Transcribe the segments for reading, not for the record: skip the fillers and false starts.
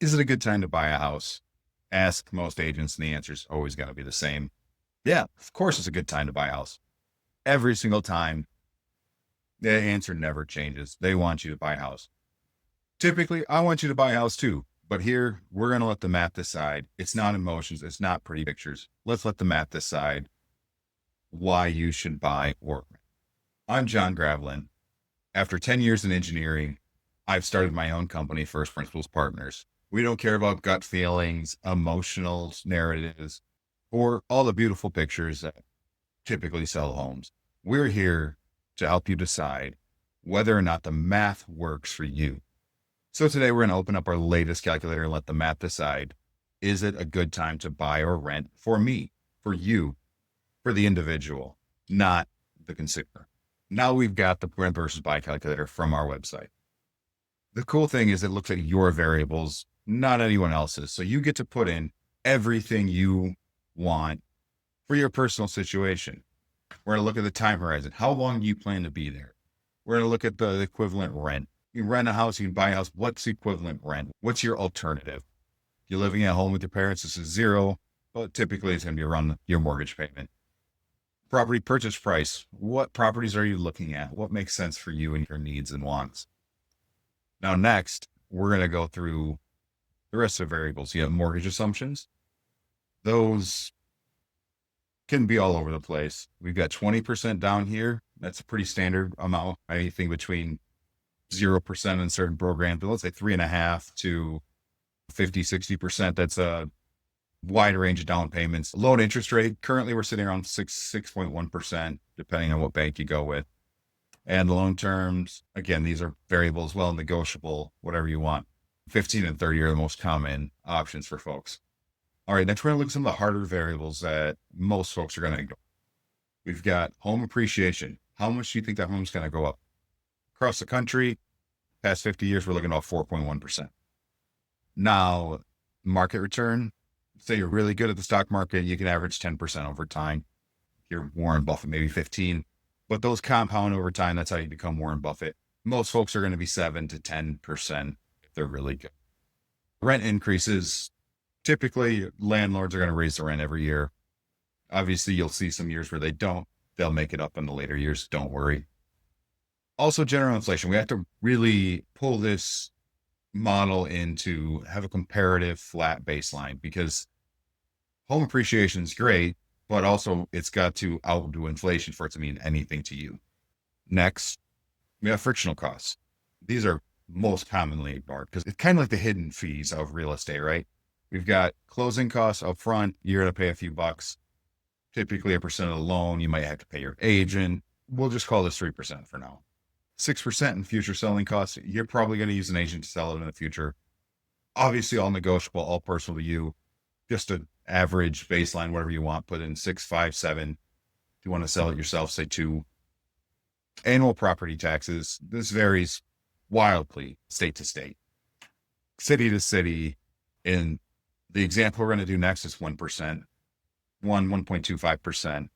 Is it a good time to buy a house? Ask most agents, and the answer's always going to be the same. Yeah, of course it's a good time to buy a house. Every single time, the answer never changes. They want you to buy a house. Typically, I want you to buy a house too. But here, we're going to let the math decide. It's not emotions. It's not pretty pictures. Let's let the math decide why you should buy or rent. I'm John Gravelin. After 10 years in engineering, I've started my own company, First Principles Partners. We don't care about gut feelings, emotional narratives, or all the beautiful pictures that typically sell homes. We're here to help you decide whether or not the math works for you. So today we're going to open up our latest calculator and let the math decide, is it a good time to buy or rent for me, for you, for the individual, not the consumer. Now we've got the rent versus buy calculator from our website. The cool thing is it looks at your variables, not anyone else's. So you get to put in everything you want for your personal situation. We're going to look at the time horizon. How long do you plan to be there? We're going to look at the equivalent rent. You can rent a house, you can buy a house. What's the equivalent rent? What's your alternative? You're living at home with your parents, this is zero, but typically it's going to be around your mortgage payment. Property purchase price. What properties are you looking at? What makes sense for you and your needs and wants? Now, next, we're going to go through the rest of the variables. You have mortgage assumptions. Those can be all over the place. We've got 20% down here. That's a pretty standard amount. Anything between 0% in certain programs, but let's say 3.5 to 50, 60%. That's a wide range of down payments. Loan interest rate. Currently we're sitting around 6.1%, depending on what bank you go with. And the loan terms, again, these are variable as well, negotiable, whatever you want. 15 and 30 are the most common options for folks. All right, next we're going to look at some of the harder variables that most folks are going to ignore. We've got home appreciation. How much do you think that home's going to go up? Across the country, past 50 years, we're looking at 4.1%. Now, market return, say you're really good at the stock market, you can average 10% over time. You're Warren Buffett, maybe 15, but those compound over time. That's how you become Warren Buffett. Most folks are going to be 7 to 10% if they're really good. Rent increases. Typically, landlords are going to raise the rent every year. Obviously, you'll see some years where they don't. They'll make it up in the later years. Don't worry. Also, general inflation. We have to really pull this model in to have a comparative flat baseline, because home appreciation is great, but also it's got to outdo inflation for it to mean anything to you. Next, we have frictional costs. These are most commonly ignored because it's kind of like the hidden fees of real estate, right? We've got closing costs up front. You're going to pay a few bucks, typically a percent of the loan. You might have to pay your agent. We'll just call this 3% for now. 6% in future selling costs. You're probably going to use an agent to sell it in the future. Obviously, all negotiable, all personal to you. Just an average baseline, whatever you want. Put in 6, 5, 7. If you want to sell it yourself, say 2. Annual property taxes. This varies wildly, state to state, city to city. In the example we're going to do next is 1%, 1.25%,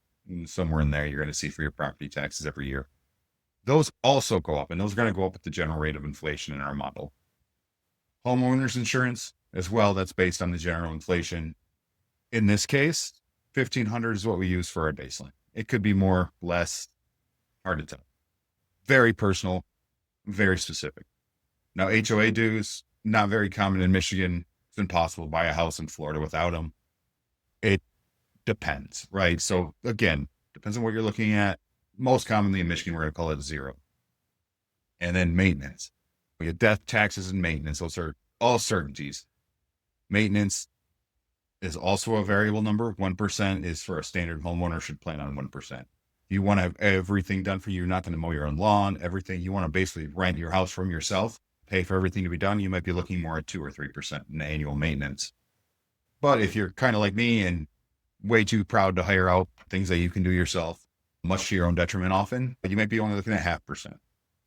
somewhere in there. You're going to see for your property taxes every year. Those also go up, and those are going to go up at the general rate of inflation in our model. Homeowners insurance as well, that's based on the general inflation. In this case, 1,500 is what we use for our baseline. It could be more, less, hard to tell. Very personal, very specific. Now, HOA dues, not very common in Michigan. It's impossible to buy a house in Florida without them. It depends, right? So again, depends on what you're looking at. Most commonly in Michigan, we're going to call it 0. And then maintenance. We have death, taxes, and maintenance. Those are all certainties. Maintenance is also a variable number. 1% is for a standard homeowner should plan on 1%. You want to have everything done for you. You're not going to mow your own lawn, everything. You want to basically rent your house from yourself, pay for everything to be done. You might be looking more at 2 or 3% in annual maintenance. But if you're kind of like me and way too proud to hire out things that you can do yourself, much to your own detriment often, but you might be only looking at 0.5%.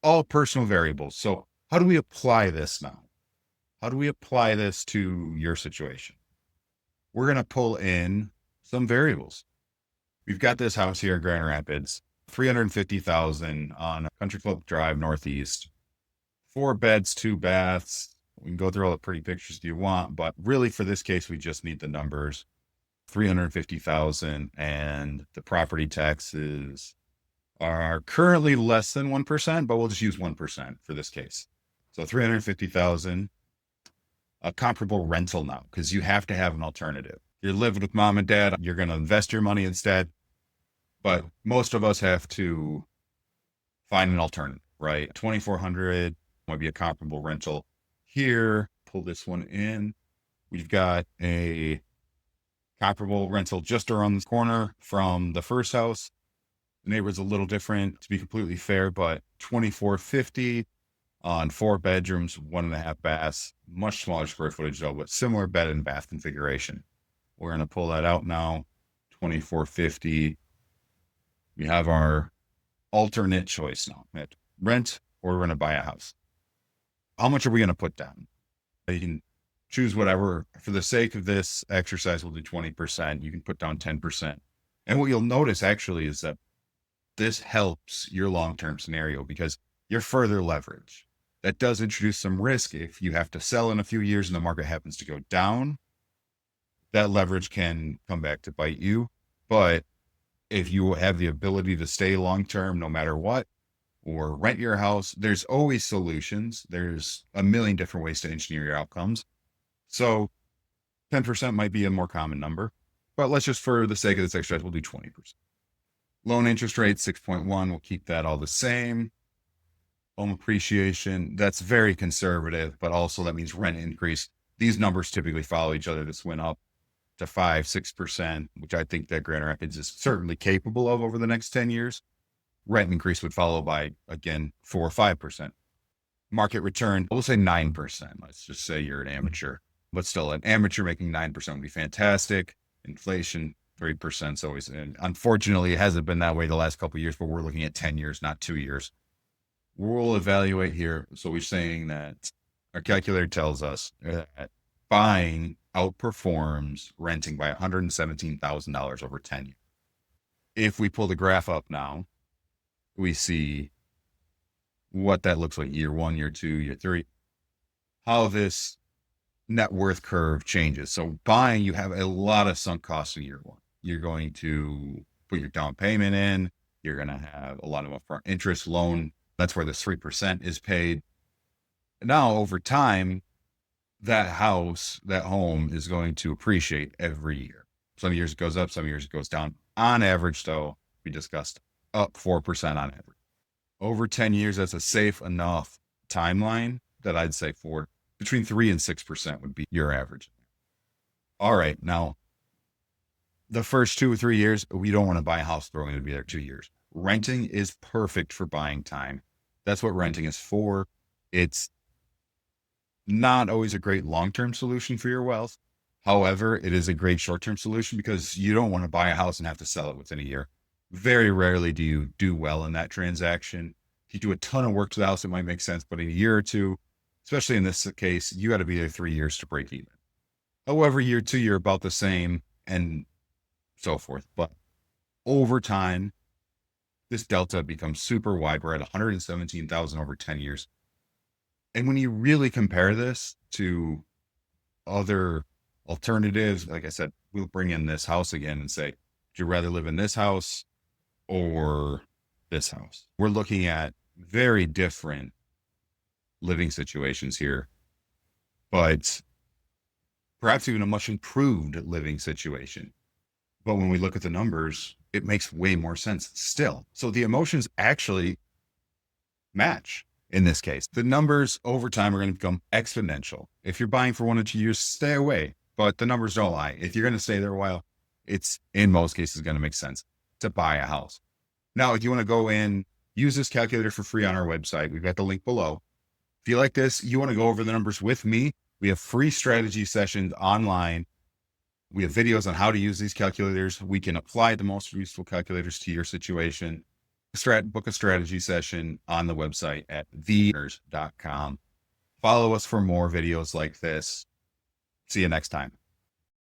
All personal variables. So how do we apply this now? How do we apply this to your situation? We're going to pull in some variables. We've got this house here in Grand Rapids, $350,000 on Country Club Drive Northeast, 4 beds, 2 baths, We can go through all the pretty pictures you want, but really for this case, we just need the numbers. 350,000 and the property taxes are currently less than 1%, but we'll just use 1% for this case. So 350,000, a comparable rental now, because you have to have an alternative. You're living with mom and dad, you're going to invest your money instead. But most of us have to find an alternative, right? 2,400 might be a comparable rental. Here, pull this one in. We've got a comparable rental just around the corner from the first house. The neighbor's a little different, to be completely fair, but 2,450 on 4 bedrooms, 1.5 baths, much smaller square footage though, but similar bed and bath configuration. We're going to pull that out now. 2,450. We have our alternate choice now. Rent or we're going to buy a house. How much are we going to put down? You can choose whatever. For the sake of this exercise, we'll do 20%. You can put down 10%. And what you'll notice actually is that this helps your long-term scenario because you're further leverage. That does introduce some risk. If you have to sell in a few years and the market happens to go down, that leverage can come back to bite you. But if you have the ability to stay long-term no matter what, or rent your house, there's always solutions. There's a million different ways to engineer your outcomes. So 10% might be a more common number, but let's just, for the sake of this exercise, we'll do 20%. Loan interest rate, 6.1. We'll keep that all the same. Home appreciation, that's very conservative, but also that means rent increase. These numbers typically follow each other. This went up to 5-6%, which I think that Grand Rapids is certainly capable of over the next 10 years. Rent increase would follow by, again, 4 or 5%. Market return, we'll say 9%. Let's just say you're an amateur, but still an amateur making 9% would be fantastic. Inflation, 3% is always, and unfortunately it hasn't been that way the last couple of years, but we're looking at 10 years, not 2 years. We'll evaluate here. So we're saying that our calculator tells us that buying outperforms renting by $117,000 over 10 years. If we pull the graph up now, we see what that looks like year 1, year 2, year 3, how this net worth curve changes. So buying, you have a lot of sunk costs in year 1. You're going to put your down payment in. You're going to have a lot of upfront interest, loan. That's where the 3% is paid. Now, over time, that house, that home is going to appreciate every year. Some years it goes up, some years it goes down. On average, though, we discussed up 4% on average. Over 10 years, that's a safe enough timeline that I'd say for between 3 and 6% would be your average. All right. Now, the first 2 or 3 years, we don't want to buy a house. We're going to be there 2 years. Renting is perfect for buying time. That's what renting is for. It's not always a great long-term solution for your wealth. However, it is a great short-term solution because you don't want to buy a house and have to sell it within a year. Very rarely do you do well in that transaction. If you do a ton of work to the house, it might make sense, but in a year or two, especially in this case, you got to be there 3 years to break even. However, year 2, you're about the same and so forth. But over time, this delta becomes super wide. We're at 117,000 over 10 years. And when you really compare this to other alternatives, like I said, we'll bring in this house again and say, would you rather live in this house or this house? We're looking at very different living situations here, but perhaps even a much improved living situation. But when we look at the numbers, it makes way more sense still. So the emotions actually match in this case. The numbers over time are going to become exponential. If you're buying for 1 or 2 years, stay away, but the numbers don't lie. If you're going to stay there a while, it's in most cases going to make sense to buy a house. Now, if you want to go in, use this calculator for free on our website. We've got the link below. If you like this, you want to go over the numbers with me, we have free strategy sessions online. We have videos on how to use these calculators. We can apply the most useful calculators to your situation. Book a strategy session on the website at theearners.com. Follow us for more videos like this. See you next time.